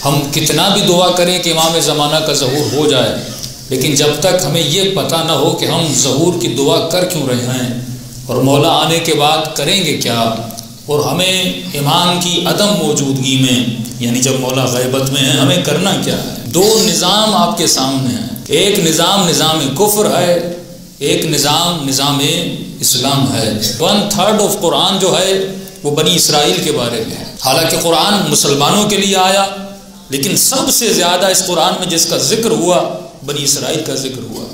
ہم کتنا بھی دعا کریں کہ امام زمانہ کا ظہور ہو جائے، لیکن جب تک ہمیں یہ پتہ نہ ہو کہ ہم ظہور کی دعا کر کیوں رہے ہیں اور مولا آنے کے بعد کریں گے کیا، اور ہمیں امام کی عدم موجودگی میں یعنی جب مولا غیبت میں ہے ہمیں کرنا کیا ہے۔ دو نظام آپ کے سامنے ہیں، ایک نظام نظام کفر ہے، ایک نظام نظام اسلام ہے۔ 1/3 آف قرآن جو ہے وہ بنی اسرائیل کے بارے میں ہے، حالانکہ قرآن مسلمانوں کے لیے آیا، لیکن سب سے زیادہ اس قرآن میں جس کا ذکر ہوا بنی اسرائیل کا ذکر ہوا۔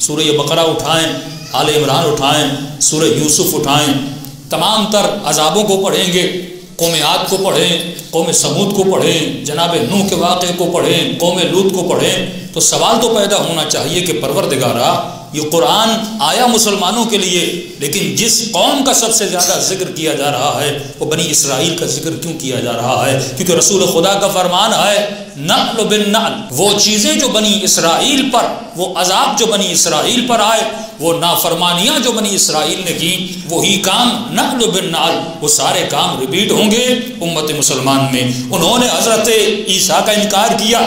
سورہ بقرہ اٹھائیں، آل عمران اٹھائیں، سورہ یوسف اٹھائیں، تمام تر عذابوں کو پڑھیں گے، قوم عاد کو پڑھیں، قوم سمود کو پڑھیں، جناب نوح کے واقعے کو پڑھیں، قوم لوط کو پڑھیں، تو سوال تو پیدا ہونا چاہیے کہ پروردگارا یہ قرآن آیا مسلمانوں کے لیے، لیکن جس قوم کا سب سے زیادہ ذکر کیا جا رہا ہے وہ بنی اسرائیل کا ذکر کیوں کیا جا رہا ہے؟ کیونکہ رسول خدا کا فرمان ہے نعل بالنعل، وہ چیزیں جو بنی اسرائیل پر، وہ عذاب جو بنی اسرائیل پر آئے، وہ نافرمانیاں جو بنی اسرائیل نے کی، وہی کام نعل بالنعل، وہ سارے کام ریپیٹ ہوں گے امت مسلمان میں۔ انہوں نے حضرت عیسیٰ کا انکار کیا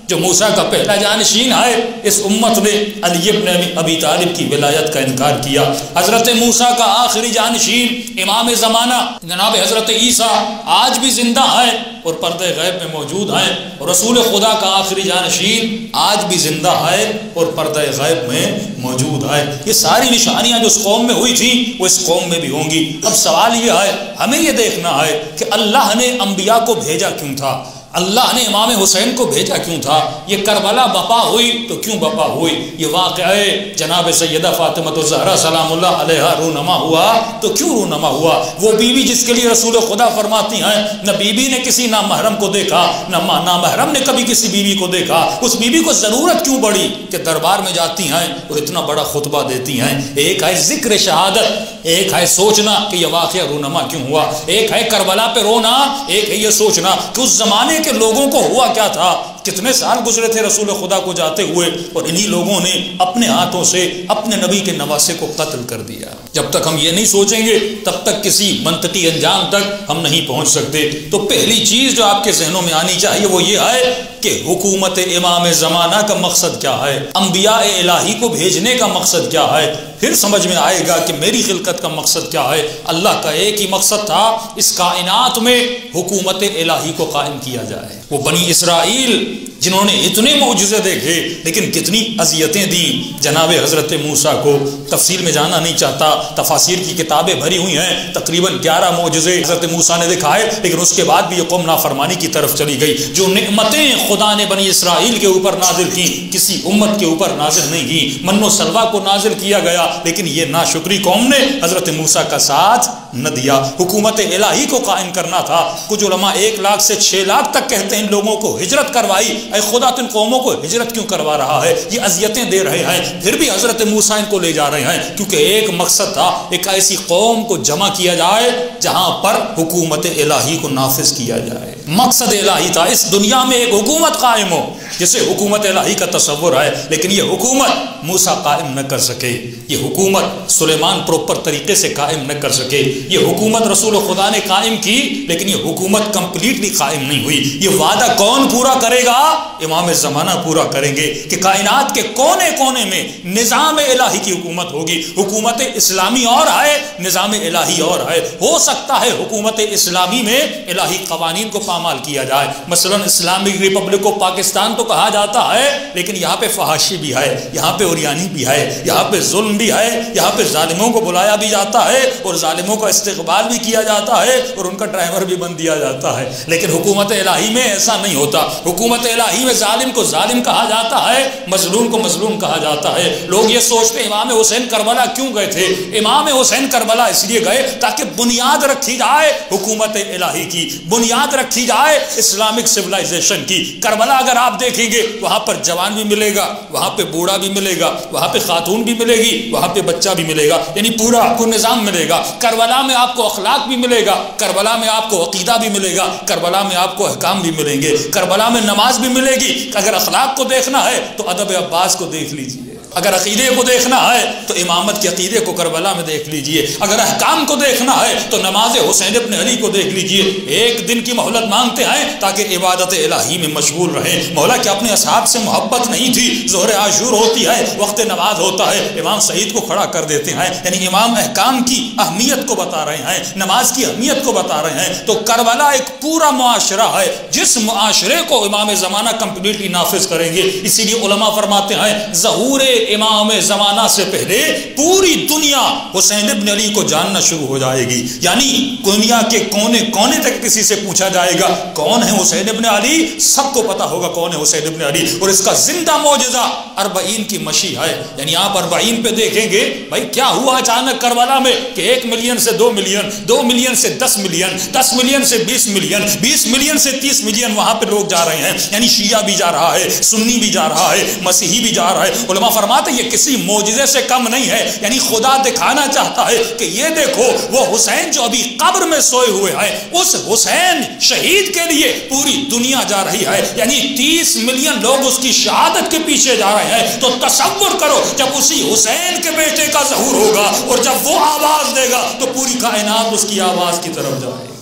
جو موسیٰ کا پہلا جانشین ہے، اس امت نے علی ابن ابی طالب کی ولایت کا انکار کیا۔ حضرت موسیٰ کا آخری جانشین امام زمانہ جناب حضرت عیسیٰ آج بھی زندہ ہیں اور پردے غیب میں موجود ہیں، اور رسول خدا کا آخری جانشین آج بھی زندہ ہے اور پردے غیب میں موجود ہے۔ یہ ساری نشانیاں جو اس قوم میں ہوئی تھیں وہ اس قوم میں بھی ہوں گی۔ اب سوال یہ ہے، ہمیں یہ دیکھنا ہے کہ اللہ نے انبیاء کو بھیجا کیوں تھا، اللہ نے امام حسین کو بھیجا کیوں تھا، یہ کربلا بپا ہوئی تو کیوں بپا ہوئی، یہ واقعہ جناب سیدہ فاطمہ الزہرا سلام اللہ علیہا رونما ہوا تو کیوں رونما ہوا؟ وہ بیوی جس کے لیے رسول خدا فرماتی ہیں نہ بیوی نے کسی نامحرم کو دیکھا، نہ نامحرم نے کبھی کسی بیوی کو دیکھا، اس بیوی کو ضرورت کیوں پڑی کہ دربار میں جاتی ہیں اور اتنا بڑا خطبہ دیتی ہیں؟ ایک ہے ذکر شہادت، ایک ہے سوچنا کہ یہ واقعہ رونما کیوں ہوا، ایک ہے کربلا پہ رونا، ایک ہے یہ سوچنا کہ اس زمانے کہ لوگوں کو ہوا کیا تھا، کتنے سال گزرے تھے رسول خدا کو جاتے ہوئے، اور انہی لوگوں نے اپنے ہاتھوں سے اپنے نبی کے نواسے کو قتل کر دیا۔ جب تک ہم یہ نہیں سوچیں گے تب تک کسی منطقی انجام تک ہم نہیں پہنچ سکتے۔ تو پہلی چیز جو آپ کے ذہنوں میں آنی چاہیے وہ یہ ہے کہ حکومت امام زمانہ کا مقصد کیا ہے، انبیاء الہی کو بھیجنے کا مقصد کیا ہے، پھر سمجھ میں آئے گا کہ میری خلقت کا مقصد کیا ہے۔ اللہ کا ایک ہی مقصد تھا، اس کائنات میں حکومت الہی کو قائم کیا جائے۔ وہ بنی اسرائیل جنہوں نے اتنے معجزے دیکھے لیکن کتنی اذیتیں دیں جناب حضرت موسیٰ کو، تفصیل میں جانا نہیں چاہتا، تفاسیر کی کتابیں بھری ہوئی ہیں، تقریباً 11 معجزے حضرت موسیٰ نے دکھائے، لیکن اس کے بعد بھی یہ قوم نافرمانی کی طرف چلی گئی۔ جو نعمتیں خدا نے بنی اسرائیل کے اوپر نازل کی کسی امت کے اوپر نازل نہیں کی، من و سلوہ کو نازل کیا گیا، لیکن یہ ناشکری قوم نے حضرت موسیٰ کا ساتھ نہ دیا۔ حکومت الہی کو قائم کرنا تھا۔ کچھ علماء 1 لاکھ سے 6 لاکھ تک کہتے ہیں ان لوگوں کو ہجرت کروائی، اے خدا تو ان قوموں کو ہجرت کیوں کروا رہا ہے، یہ اذیتیں دے رہے ہیں، پھر بھی حضرت موسیٰ ان کو لے جا رہے ہیں، کیونکہ ایک مقصد تھا، ایک ایسی قوم کو جمع کیا جائے جہاں پر حکومت الہی کو نافذ کیا جائے۔ مقصد الہی تھا اس دنیا میں ایک حکومت قائم ہو جسے حکومت الہی کا تصور ہے، لیکن یہ حکومت موسیٰ قائم نہ کر سکے، یہ حکومت سلیمان پروپر طریقے سے قائم نہ کر سکے، یہ حکومت رسول خدا نے قائم کی لیکن یہ حکومت کمپلیٹلی قائم نہیں ہوئی۔ یہ وعدہ کون پورا کرے گا؟ امام زمانہ پورا کریں گے کہ کائنات کے کونے کونے میں نظام الہی کی حکومت ہوگی۔ حکومت اسلامی اور ہے، نظام الہی اور ہے۔ ہو سکتا ہے حکومت اسلامی میں الہی قوانین کو پامال کیا جائے، مثلا اسلامک ریپبلک آف پاکستان تو کہا جاتا ہے، لیکن یہاں پہ فحاشی بھی ہے، یہاں پہ اوریانی بھی ہے، یہاں پہ ظلم بھی ہے، یہاں پہ ظالموں کو بلایا بھی جاتا ہے اور ظالموں کا استقبال بھی کیا جاتا ہے اور ان کا ڈرائیور بھی بن دیا جاتا ہے، لیکن حکومت الہی میں ایسا نہیں ہوتا۔ حکومت الہی میں ظالم کو ظالم کہا جاتا ہے، مظلوم کو مظلوم کہا جاتا ہے۔ لوگ یہ سوچتے ہیں امام حسین کربلا کیوں گئے تھے؟ امام حسین کربلا اس لیے گئے تاکہ بنیاد رکھی جائے حکومت الہی کی، بنیاد رکھی جائے اسلامک سویلائزیشن کی۔ کربلا اگر آپ دیکھیں گے وہاں پر جوان بھی ملے گا، وہاں پہ بوڑھا بھی ملے گا، وہاں پہ خاتون بھی ملے گی، وہاں پہ بچہ بھی ملے گا، یعنی پورا آپ کو نظام ملے گا۔ کربلا میں آپ کو اخلاق بھی ملے گا، کربلا میں آپ کو عقیدہ بھی ملے گا، کربلا میں آپ کو احکام بھی ملیں گے، کربلا میں نماز بھی ملے گی۔ اگر اخلاق کو دیکھنا ہے تو ادب عباس کو دیکھ لیجئے، اگر عقیدے کو دیکھنا ہے تو امامت کے عقیدے کو کربلا میں دیکھ لیجئے، اگر احکام کو دیکھنا ہے تو نماز حسین ابن علی کو دیکھ لیجئے۔ ایک دن کی مہلت مانگتے ہیں تاکہ عبادت الہی میں مشغول رہیں۔ مولا کہ اپنے اصحاب سے محبت نہیں تھی، ظہر عاشور ہوتی ہے، وقت نماز ہوتا ہے، امام سعید کو کھڑا کر دیتے ہیں، یعنی امام احکام کی اہمیت کو بتا رہے ہیں، نماز کی اہمیت کو بتا رہے ہیں۔ تو کربلا ایک پورا معاشرہ ہے جس معاشرے کو امام زمانہ کمپلیٹلی نافذ کریں گے۔ اسی لیے علماء فرماتے ہیں ظہور امام زمانہ سے پہلے پوری دنیا حسین ابن علی کو جاننا شروع ہو جائے گی، یعنی دنیا کے کونے کونے تک کسی سے پوچھا جائے گا کون ہے حسین ابن علی، سب کو پتا ہوگا کون ہے حسین ابن علی۔ اور اس کا زندہ معجزہ 40 کی مشی ہے، یعنی آپ 40 پہ دیکھیں گے بھائی کیا ہوا اچانک کربلا میں کہ 1 ملین سے 2 ملین، 2 ملین سے 10 ملین، 10 ملین سے 20 ملین، 20 ملین سے 30 ملین وہاں پہ لوگ جا رہے ہیں، یعنی شیعہ بھی جا رہا ہے، سنی بھی جا رہا ہے، مسیحی بھی جا رہا ہے۔ علماء فرماتے ہیں یہ کسی معجزے سے کم نہیں ہے، یعنی خدا دکھانا چاہتا ہے کہ یہ دیکھو وہ حسین جو ابھی قبر میں سوئے ہوئے ہیں، اس حسین شہید کے لیے پوری دنیا جا رہی ہے، یعنی 30 ملین لوگ اس کی شہادت کے پیچھے جا رہے ہیں۔ تو تصور کرو جب اسی حسین کے بیٹے کا ظہور ہوگا اور جب وہ آواز دے گا تو پوری کائنات اس کی آواز کی طرف جائے۔